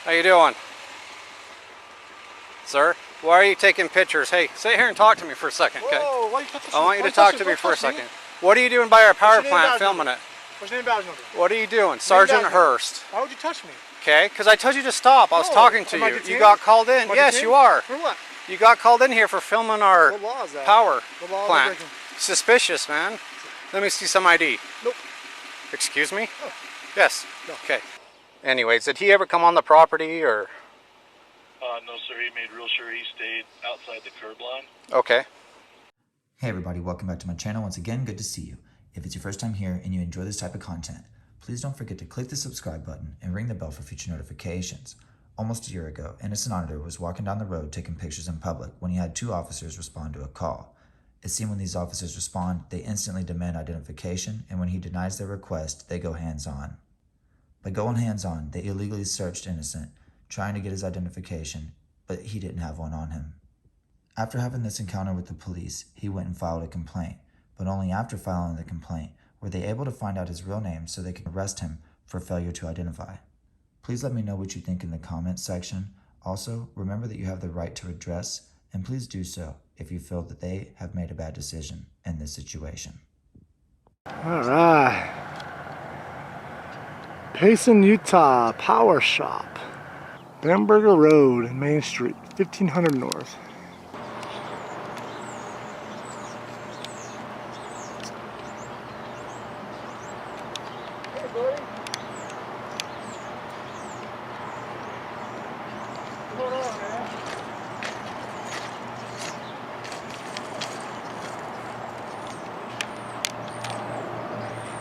How you doing? Sir? Why are you taking pictures? Hey, sit here and talk to me for a second, okay? Whoa, why are you touching me? I want you to talk to me for a second. What are you doing by our power plant filming it? What's your name, badge number? What are you doing? Sergeant Hurst. Why would you touch me? Okay, because I told you to stop. I was talking to you. You got called in. Yes, you are. For what? You got called in here for filming our power plant. Suspicious, man. Let me see some ID. Nope. Excuse me? Oh. Yes. No. Okay. Anyways, did he ever come on the property or? No, sir. He made real sure he stayed outside the curb line. Okay. Hey everybody, welcome back to my channel. Once again, good to see you. If it's your first time here and you enjoy this type of content, please don't forget to click the subscribe button and ring the bell for future notifications. Almost a year ago, innocent auditor was walking down the road taking pictures in public when he had two officers respond to a call. It seemed when these officers respond, they instantly demand identification, and when he denies their request, they go hands-on. By going hands-on, they illegally searched innocent, trying to get his identification, but he didn't have one on him. After having this encounter with the police, he went and filed a complaint, but only after filing the complaint were they able to find out his real name so they could arrest him for failure to identify. Please let me know what you think in the comments section. Also, remember that you have the right to redress, and please do so if you feel that they have made a bad decision in this situation. All right. Payson, Utah, Power Shop. Bamberger Road, Main Street, 1500 North. Hey, buddy. What's going on, man?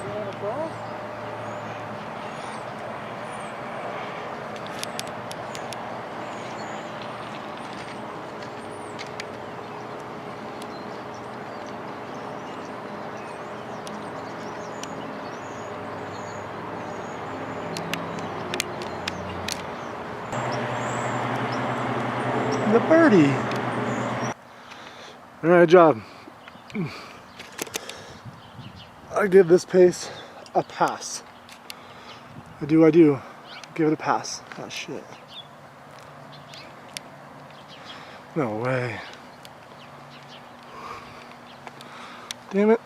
You on the phone? The birdie. All right, job. I give this pace a pass. I do. Give it a pass. Oh shit. No way. Damn it.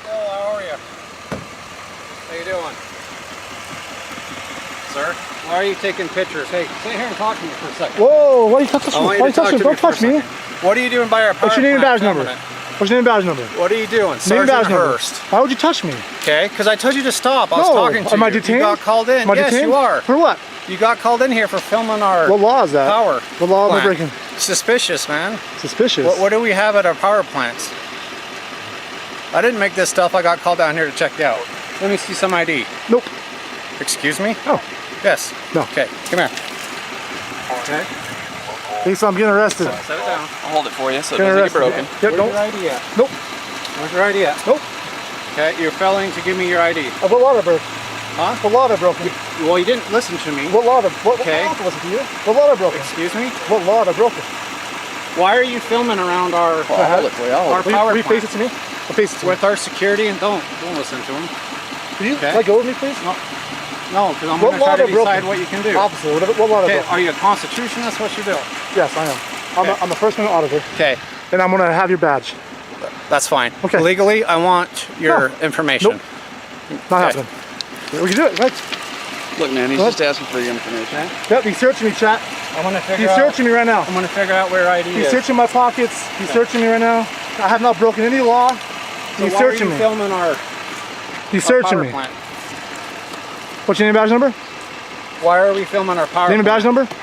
How are you? How you doing? Sir? Why are you taking pictures? Hey, sit here and talk to me for a second. Whoa, why are you touching me? Why are you touching me? Don't touch me. What are you doing by our power What's your name and badge plant number? filming it? What's your name and badge number? What are you doing? Name and Sergeant badge number. Hurst. Why would you touch me? Okay, because I told you to stop. I was No, talking to you. am I detained? You got called in. Am I Yes, detained? you are. For what? You got called in here for filming our What law is that? power What law am I plant. breaking? Suspicious, man. Suspicious. What do we have at our power plants? I didn't make this stuff. I got called down here to check it out. Let me see some ID. Nope. Excuse me? No. Yes. No. Okay, come here. Okay. Thanks, I'm getting arrested. Set it down. I'll hold it for you so it Getting doesn't get arrested. broken. Yep, Where's nope. your ID at? Nope. Where's your ID at? Nope. Okay, you're failing to give me your ID. What law did I break? Huh? What law did I broke? Well, you didn't listen to me. What law did what Okay. law did I listen to you? What law did I broke? Excuse me? What law did I broke? Why are you filming around our I'll hold it for you. I'll our hold it. power Will you face plant it to me? I'll face it to with our security? And don't listen to him. Will you Okay. let go of me, please? No, because I'm What going to try law to did I broke? decide what you can do. Officer, what law did I Okay, broke? are you a constitutionalist? What you do? Yes, I am. Okay. I'm a first minute auditor, Okay, and I'm gonna have your badge. that's fine. Okay. Legally, I want your information. Nope. Not Okay. happening. Yeah, we can do it, right? Look, man, he's What? just asking for your information. Yep, he's searching me, chat. I'm going to figure He's out. searching me right now. I'm going to figure out where ID He's is. searching my pockets. He's searching me right now. I have not broken any law. So He's why searching are you me. filming our He's our searching power me. plant? What's your name and badge number? Why are we filming our power Name and badge plant? number?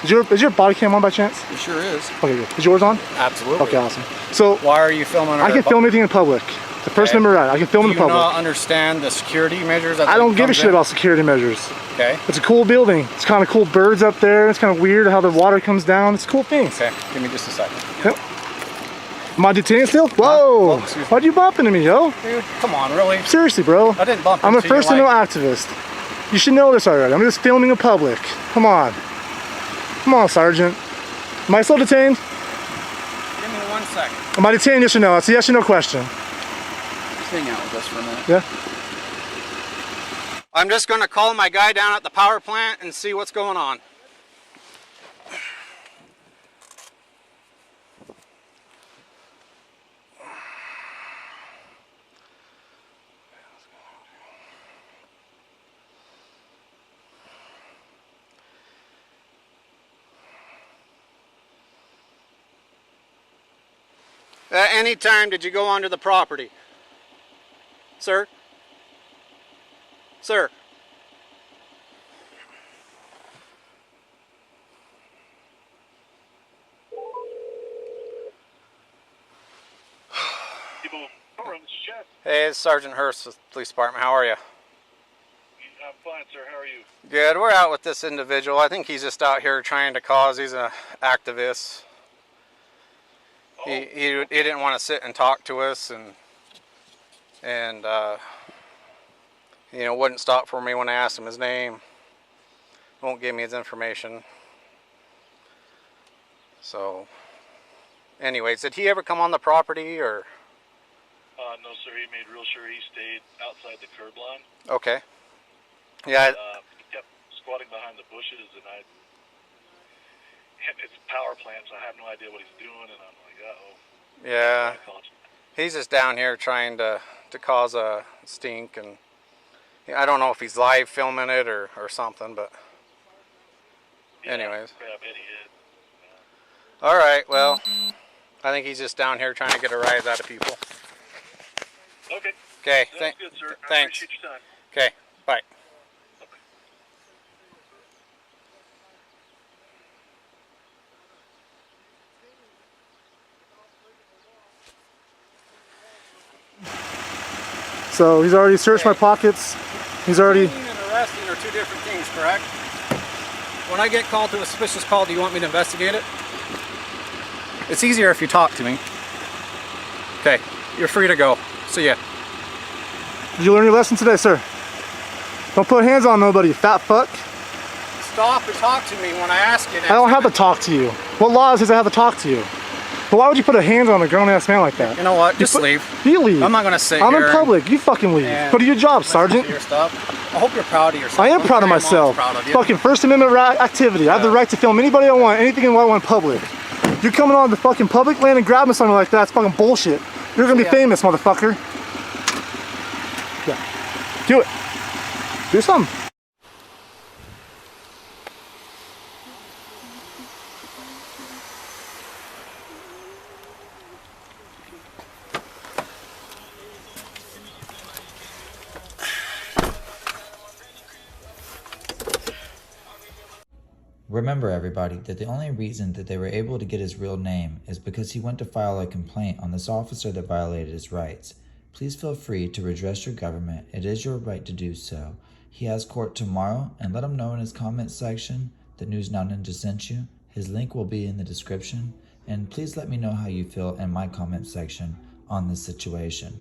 Is your body cam on by chance? It sure is. Okay, good. Is yours on? Absolutely. Okay, awesome. So Why are you filming our I can film anything in public. The First Okay. Amendment right. I can film Do in you the public. not understand the security measures that I don't give a comes shit in? about security measures. Okay. It's a cool building. It's kind of cool birds up there. It's kind of weird how the water comes down. It's cool things. Okay. Give me just a second. Yep. Am I detained still? Whoa! Oh, excuse me. Why'd you bump into me, yo? Dude, come on, really? Seriously, bro. I didn't bump I'm a into you, First like- Amendment activist. You should know this already. I'm just filming in public. Come on. Come on, Sergeant. Am I still detained? Give me 1 second. Am I detained, yes or no? It's a yes or no question. Just hang out with us for a minute. Yeah? I'm just going to call my guy down at the power plant and see what's going on. At any time did you go onto the property? Sir? Sir? Hey, it's Sergeant Hurst with the Police Department. How are you? I'm fine, sir. How are you? Good. We're out with this individual. I think he's just out here trying to cause. He's an activist. He didn't want to sit and talk to us, and you know, wouldn't stop for me when I asked him his name. Won't give me his information. So, anyways, did he ever come on the property or? No, sir. He made real sure he stayed outside the curb line. Okay. Yeah. He kept squatting behind the bushes, and it's a power plant, so I have no idea what he's doing, and I'm like, uh-oh. Yeah. He's just down here trying to cause a stink, and I don't know if he's live filming it or something, but anyways. Yeah, I bet he is. All right, well, I think he's just down here trying to get a rise out of people. Okay. Okay, That's good, sir. I thanks. appreciate your time. Okay, bye. So he's already searched my pockets. He's already... Detaining and arresting are two different things, correct? When I get called to a suspicious call, do you want me to investigate it? It's easier if you talk to me. Okay, you're free to go. See ya. Did you learn your lesson today, sir? Don't put hands on nobody, you fat fuck. Stop and talk to me when I ask you. I don't have to talk to you. What law says I have to talk to you? But why would you put a hands on a grown-ass man like that? You know what? Just leave. You leave. I'm not gonna sit I'm here in public. You fucking leave. Go to your job, Sergeant. Your stuff. I hope you're proud of yourself. I am proud of Your mom's myself. Proud of you. Fucking First Amendment activity. I have the right to film anybody I want, anything I want in public. You're coming on the fucking public land and grabbing something like that. It's fucking bullshit. You're gonna be famous, motherfucker. Yeah. Do it. Do something. Remember, everybody, that the only reason that they were able to get his real name is because he went to file a complaint on this officer that violated his rights. Please feel free to redress your government. It is your right to do so. He has court tomorrow, and let him know in his comment section that News Now Ninja sent you. His link will be in the description, and please let me know how you feel in my comment section on this situation.